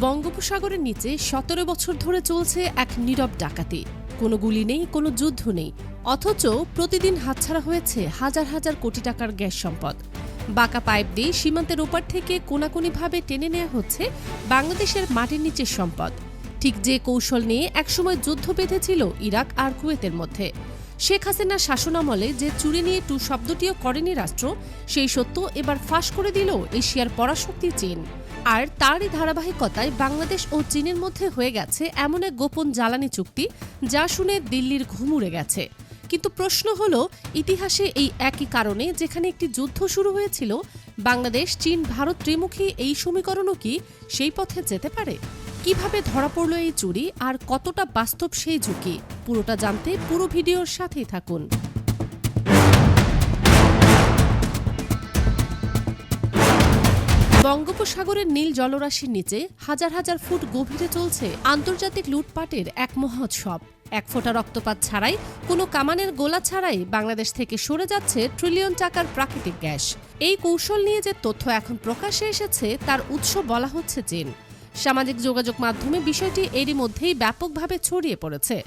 বঙ্গোপসাগরের নিচে ১৭ বছর ধরে চলছে এক নীরব ডাকাতি। কোনো গুলি নেই, কোনো যুদ্ধ নেই, অথচ প্রতিদিন হাতছাড়া হয়েছে হাজার হাজার কোটি টাকার গ্যাস সম্পদ। বাঁকা পাইপ দিয়ে সীমান্তের ওপার থেকে কোনাকুনিভাবে টেনে নেওয়া হচ্ছে বাংলাদেশের মাটির নিচের সম্পদ। ঠিক যে কৌশল নিয়ে একসময় যুদ্ধ বেঁধেছিল ইরাক আর কুয়েতের মধ্যে। শেখ হাসিনার শাসনামলে যে চুরি নিয়ে টু শব্দটিও করেনি রাষ্ট্র, সেই সত্য এবার ফাঁস করে দিল এশিয়ার পরাশক্তি চীন। আর তারই ধারাবাহিকতায় বাংলাদেশ ও চীনের মধ্যে হয়ে গেছে এমন এক গোপন জ্বালানি চুক্তি, যা শুনে দিল্লির ঘুম উড়ে গেছে। কিন্তু প্রশ্ন হলো, ইতিহাসে এই একই কারণে যেখানে একটি যুদ্ধ শুরু হয়েছিল, বাংলাদেশ চীন ভারত ত্রিমুখী এই সমীকরণও কি সেই পথে যেতে পারে? কিভাবে ধরা পড়ল এই চুরি, আর কতটা বাস্তব সেই ঝুঁকি? পুরোটা জানতে পুরো ভিডিওর সাথেই থাকুন। বঙ্গোপসাগরের নীল জলরাশির নিচে হাজার হাজার ফুট গভীরে চলছে আন্তর্জাতিক লুটপাটের এক মহোৎসব। এক ফোঁটা রক্তপাত ছাড়াই, কোনো কামানের গোলা ছাড়াই বাংলাদেশ থেকে সরে যাচ্ছে ট্রিলিয়ন টাকার প্রাকৃতিক গ্যাস। এই কৌশল নিয়ে যে তথ্য এখন প্রকাশ্যে এসেছে, তার উৎস বলা হচ্ছে চীন। সামাজিক যোগাযোগ মাধ্যমে বিষয়টি এরই মধ্যেই ব্যাপকভাবে ছড়িয়ে পড়েছে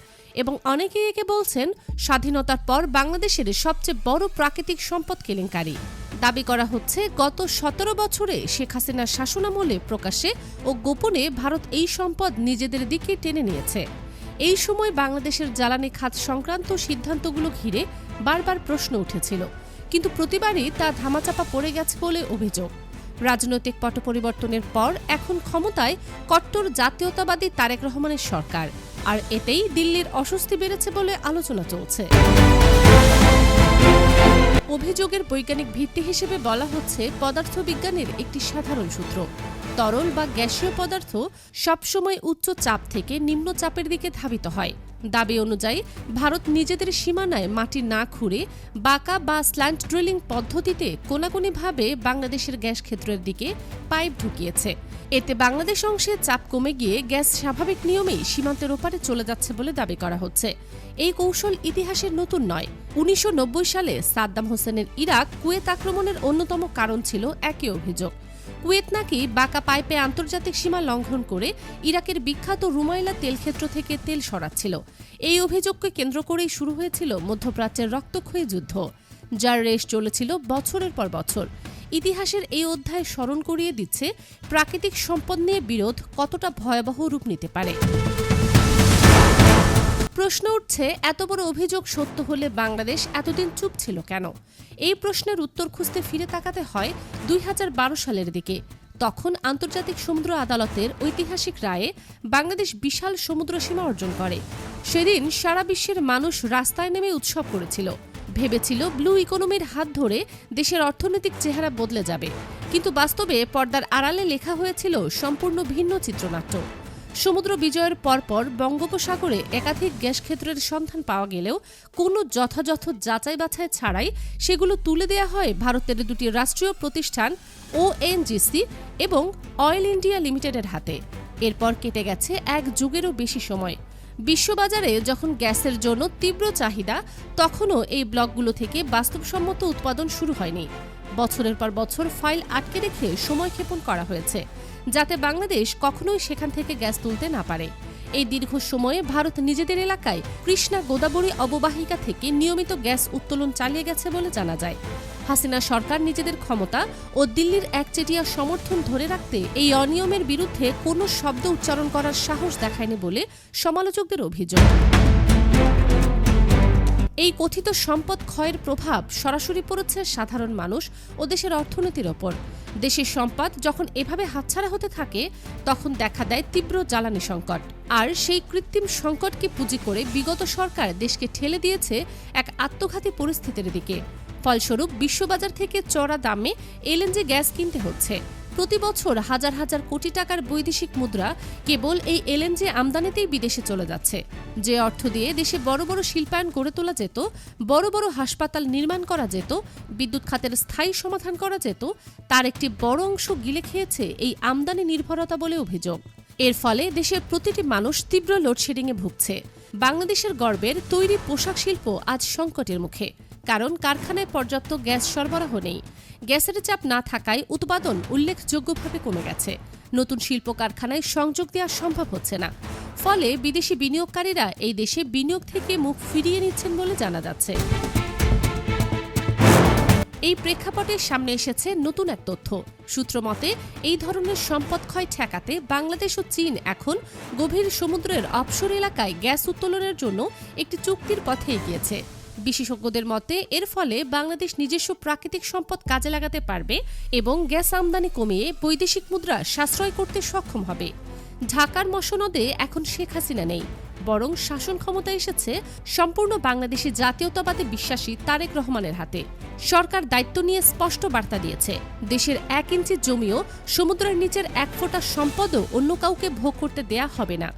এবং অনেকেই একে বলছেন স্বাধীনতার পর বাংলাদেশের সবচেয়ে বড় প্রাকৃতিক সম্পদ কেলেঙ্কারি। দাবি করা হচ্ছে, গত ১৭ বছরে শেখ হাসিনার শাসনামলে প্রকাশ্যে ও গোপনে ভারত এই সম্পদ নিজেদের দিকে টেনে নিয়েছে। এই সময় বাংলাদেশের জ্বালানি খাত সংক্রান্ত সিদ্ধান্তগুলো ঘিরে বারবার প্রশ্ন উঠেছিল, কিন্তু প্রতিবারই তা ধামাচাপা পড়ে গেছে বলে অভিযোগ। রাজনৈতিক পট পরিবর্তনের পর এখন ক্ষমতায় কট্টর জাতীয়তাবাদী তারেক রহমানের সরকার, আর এতেই দিল্লির অস্বস্তি বেড়েছে বলে আলোচনা চলছে। অভিযোগের বৈজ্ঞানিক ভিত্তি হিসেবে বলা হচ্ছে, পদার্থবিজ্ঞানের একটি সাধারণ সূত্র। তরল বা গ্যাসীয় পদার্থ সবসময় উচ্চ চাপ থেকে নিম্ন চাপের দিকে ধাবিত হয়। দাবি অনুযায়ী ভারত নিজেদের সীমানায় মাটি না খুঁড়ে বাঁকা বা স্ল্যান্ট ড্রিলিং পদ্ধতিতে কোনাকুনিভাবে বাংলাদেশের গ্যাস ক্ষেত্রের দিকে পাইপ ঢুকিয়েছে। এতে বাংলাদেশ অংশে চাপ কমে গিয়ে গ্যাস স্বাভাবিক নিয়মেই সীমান্তের ওপারে চলে যাচ্ছে বলে দাবি করা হচ্ছে। এই কৌশল ইতিহাসের নতুন নয়। ১৯৯০ সালে সাদ্দাম হোসেনের ইরাক কুয়েত আক্রমণের অন্যতম কারণ ছিল একই অভিযোগ। কুয়েত নাকি বাঁকা পাইপে আন্তর্জাতিক সীমা লঙ্ঘন করে ইরাকের বিখ্যাত রুমাইলা তেলক্ষেত্র থেকে তেল সরাচ্ছিল। এই অভিযোগকে কেন্দ্র করেই শুরু হয়েছিল মধ্যপ্রাচ্যের রক্তক্ষয়ী যুদ্ধ, যার রেশ চলেছিল বছরের পর বছর। ইতিহাসের এই অধ্যায় স্মরণ করিয়ে দিচ্ছে প্রাকৃতিক সম্পদ নিয়ে বিরোধ কতটা ভয়াবহ রূপ নিতে পারে। প্রশ্ন উঠছে, এত বড় অভিযোগ সত্য হলে বাংলাদেশ এতদিন চুপ ছিল কেন? এই প্রশ্নের উত্তর খুঁজতে ফিরে তাকাতে হয় ২০১২ সালের দিকে। তখন আন্তর্জাতিক সমুদ্র আদালতের ঐতিহাসিক রায়ে বাংলাদেশ বিশাল সমুদ্র সীমা অর্জন করে। সেদিন সারা বিশ্বের মানুষ রাস্তায় নেমে উৎসব করেছিল, ভেবেছিল ব্লু ইকোনমির হাত ধরে দেশের অর্থনৈতিক চেহারা বদলে যাবে। কিন্তু বাস্তবে পর্দার আড়ালে লেখা হয়েছিল সম্পূর্ণ ভিন্ন চিত্রনাট্য। সমুদ্র বিজয়ের পরপর বঙ্গোপসাগরে একাধিক গ্যাস ক্ষেত্রের সন্ধান পাওয়া গেলেও কোনো যথাযথ যাচাই বাছাই ছাড়াই সেগুলো তুলে দেওয়া হয় ভারতের দুটি রাষ্ট্রীয় প্রতিষ্ঠান ONGC এবং অয়েল ইন্ডিয়া লিমিটেডের হাতে। এরপর কেটে গেছে এক যুগেরও বেশি সময়। বিশ্ববাজারে যখন গ্যাসের জন্য তীব্র চাহিদা, তখনও এই ব্লকগুলো থেকে বাস্তবসম্মত উৎপাদন শুরু হয়নি। বছরের পর বছর ফাইল আটকে রেখে সময়ক্ষেপণ করা হয়েছে, যাতে বাংলাদেশ কখনোই সেখান থেকে গ্যাস তুলতে না পারে। এই দীর্ঘ সময়ে ভারত নিজেদের এলাকায় কৃষ্ণা গোদাবরী অববাহিকা থেকে নিয়মিত গ্যাস উত্তোলন চালিয়ে গেছে বলে জানা যায়। হাসিনা সরকার নিজেদের ক্ষমতা ও দিল্লির একচেটিয়া সমর্থন ধরে রাখতে এই অনিয়মের বিরুদ্ধে কোনো শব্দ উচ্চারণ করার সাহস দেখায়নি বলে সমালোচকদের অভিযোগ। এই কথিত সম্পদ ক্ষয়ের প্রভাব সরাসরি পড়েছে সাধারণ মানুষ ও দেশের অর্থনীতির ওপর। দেশের সম্পদ যখন এভাবে হাতছাড়া হতে থাকে, তখন দেখা দেয় তীব্র জ্বালানি সংকট। আর সেই কৃত্রিম সংকটকে পুঁজি করে বিগত সরকার দেশকে ঠেলে দিয়েছে এক আত্মঘাতী পরিস্থিতির দিকে। ফলস্বরূপ বিশ্ববাজার থেকে চড়া দামে LNG গ্যাস কিনতে হচ্ছে। প্রতি বছর হাজার হাজার কোটি টাকার বৈদেশিক মুদ্রা কেবল এই LNG আমদানিতেই বিদেশে চলে যাচ্ছে। যে অর্থ দিয়ে দেশে বড় বড় শিল্পায়ন গড়ে তোলা যেত, বড় বড় হাসপাতাল নির্মাণ করা যেত, বিদ্যুৎ খাতের স্থায়ী সমাধান করা যেত, তার একটি বড় অংশ গিলে খেয়েছে এই আমদানি নির্ভরতা বলে অভিযোগ। এর ফলে দেশের প্রতিটি মানুষ তীব্র লোডশেডিংয়ে ভুগছে। বাংলাদেশের গর্বের তৈরি পোশাক শিল্প আজ সংকটের মুখে, কারণ কারখানায় পর্যাপ্ত গ্যাস সরবরাহ নেই। গ্যাসের চাপ না থাকায় উৎপাদন উল্লেখযোগ্যভাবে কমে গেছে। নতুন শিল্প কারখানায় সংযোগ দেওয়া সম্ভব হচ্ছে না। ফলে বিদেশি বিনিয়োগকারীরা এই দেশে বিনিয়োগ থেকে মুখ ফিরিয়ে নিচ্ছেন বলে জানা যাচ্ছে। এই প্রেক্ষাপটে সামনে এসেছে নতুন এক তথ্য। সূত্র মতে, এই ধরনের সম্পদ ক্ষয় ঠেকাতে বাংলাদেশ ও চীন এখন গভীর সমুদ্রের অফশোর এলাকায় গ্যাস উত্তোলনের জন্য একটি চুক্তির পথে এগিয়েছে। বিশেষজ্ঞদের মতে এর ফলে বাংলাদেশ নিজস্ব প্রাকৃতিক সম্পদ কাজে লাগাতে পারবে এবং গ্যাস আমদানি কমিয়ে বৈদেশিক মুদ্রা সাশ্রয় করতে সক্ষম হবে। ঢাকার মসনদে এখন শেখ হাসিনা নেই, বরং শাসন ক্ষমতা এসেছে সম্পূর্ণ বাংলাদেশি জাতীয়তাবাদে বিশ্বাসী তারেক রহমানের হাতে। সরকার দায়িত্ব নিয়ে স্পষ্ট বার্তা দিয়েছে, দেশের 1 ইঞ্চি জমিও সমুদ্রের নিচের 1 ফোঁটা সম্পদও অন্য কাউকে ভোগ করতে দেয়া হবে না।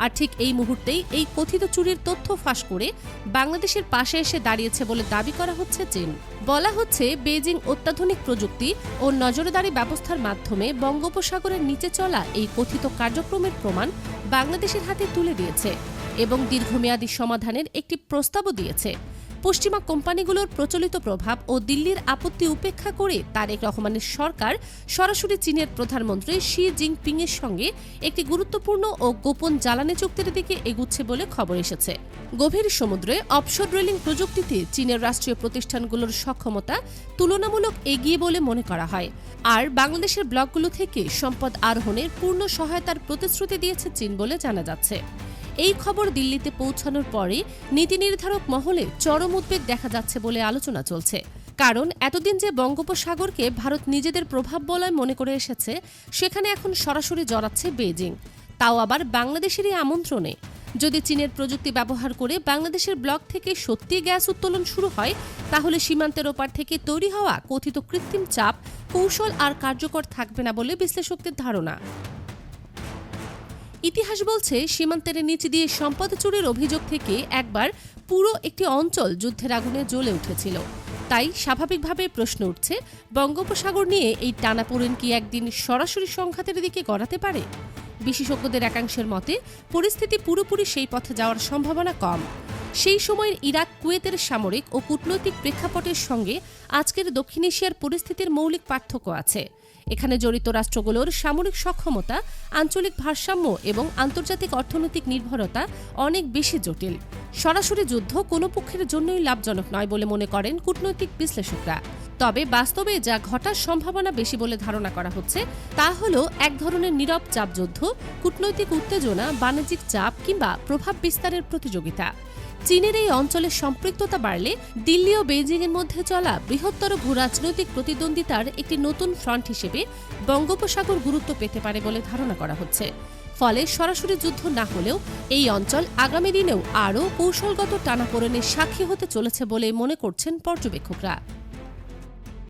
আর ঠিক এই মুহূর্তেই এই কথিত চুরির তথ্য ফাঁস করে বাংলাদেশের পাশে এসে দাঁড়িয়েছে বলে দাবি করা হচ্ছে চীন। বলা হচ্ছে, বেইজিং অত্যাধুনিক প্রযুক্তি ও নজরদারি ব্যবস্থার মাধ্যমে বঙ্গোপসাগরের নিচে চলা এই কথিত কার্যক্রমের প্রমাণ বাংলাদেশের হাতে তুলে দিয়েছে এবং দীর্ঘমেয়াদী সমাধানের একটি প্রস্তাবও দিয়েছে। পশ্চিমা কোম্পানিগুলোর প্রচলিত প্রভাব ও দিল্লির আপত্তি উপেক্ষা করে তারেক রহমানের সরকার সরাসরি চীনের প্রধানমন্ত্রী শি জিনপিং এর সঙ্গে একটি গুরুত্বপূর্ণ ও গোপন জ্বালানি চুক্তির দিকে এগুচ্ছে বলে খবর এসেছে। গভীর সমুদ্রে অফশোর ড্রিলিং প্রযুক্তিতে চীনের রাষ্ট্রীয় প্রতিষ্ঠানগুলোর সক্ষমতা তুলনামূলক এগিয়ে বলে মনে করা হয়। আর বাংলাদেশের ব্লকগুলো থেকে সম্পদ আরোহণের পূর্ণ সহায়তার প্রতিশ্রুতি দিয়েছে চীন বলে জানা যাচ্ছে। এই খবর দিল্লিতে পৌঁছানোর পরে নীতি নির্ধারক মহলে চরম উদ্বেগ দেখা যাচ্ছে বলে আলোচনা চলছে। কারণ এতদিন যে বঙ্গোপসাগরকে ভারত নিজেদের প্রভাব বলয় মনে করে এসেছে, সেখানে এখন সরাসরি জড়াচ্ছে বেইজিং, তাও আবার বাংলাদেশেরই আমন্ত্রণে। যদি চীনের প্রযুক্তি ব্যবহার করে বাংলাদেশের ব্লক থেকে সত্যি গ্যাস উত্তোলন শুরু হয়, তাহলে সীমান্তের ওপার থেকে তৈরি হওয়া কথিত কৃত্রিম চাপ কৌশল আর কার্যকর থাকবে না বলে বিশ্লেষকদের ধারণা। ইতিহাস বলছে, সীমান্তের নিচ দিয়ে সম্পদ চুরির অভিযোগ থেকে একবার পুরো একটি অঞ্চল যুদ্ধের আগুনে জ্বলে উঠেছিল। তাই স্বাভাবিকভাবে প্রশ্ন উঠছে, বঙ্গোপসাগর নিয়ে এই টানাপোড়েন কি একদিন সরাসরি সংঘাতের দিকে গড়াতে পারে? বিশেষজ্ঞদের একাংশের মতে পরিস্থিতি পুরোপুরি সেই পথে যাওয়ার সম্ভাবনা কম। সেই সময়ের ইরাক, কুয়েতের সামরিক ও কূটনৈতিক প্রেক্ষাপটের সঙ্গে আজকের দক্ষিণ এশিয়ার পরিস্থিতির মৌলিক পার্থক্য আছে। এখানে জড়িত রাষ্ট্রগুলোর সামরিক সক্ষমতা, আঞ্চলিক ভারসাম্য এবং আন্তর্জাতিক অর্থনৈতিক নির্ভরতা অনেক বেশি জটিল। সরাসরি যুদ্ধ কোনো পক্ষের জন্যই লাভজনক নয় বলে মনে করেন কূটনৈতিক বিশ্লেষকরা। তবে বাস্তবে যা ঘটার সম্ভাবনা বেশি বলে ধারণা করা হচ্ছে, তা হল এক ধরনের নীরব চাপযুদ্ধ, কূটনৈতিক উত্তেজনা, বাণিজ্যিক চাপ কিংবা প্রভাব বিস্তারের প্রতিযোগিতা। চীনের এই অঞ্চলের সম্পৃক্ততা বাড়লে দিল্লি ও বেইজিংয়ের মধ্যে চলা বৃহত্তর ভূরাজনৈতিক প্রতিদ্বন্দ্বিতার একটি নতুন ফ্রন্ট হিসেবে বঙ্গোপসাগর গুরুত্ব পেতে পারে বলে ধারণা করা হচ্ছে। ফলে সরাসরি যুদ্ধ না হলেও এই অঞ্চল আগামী দিনেও আরও কৌশলগত টানাপোড়েনের সাক্ষী হতে চলেছে বলে মনে করছেন পর্যবেক্ষকরা।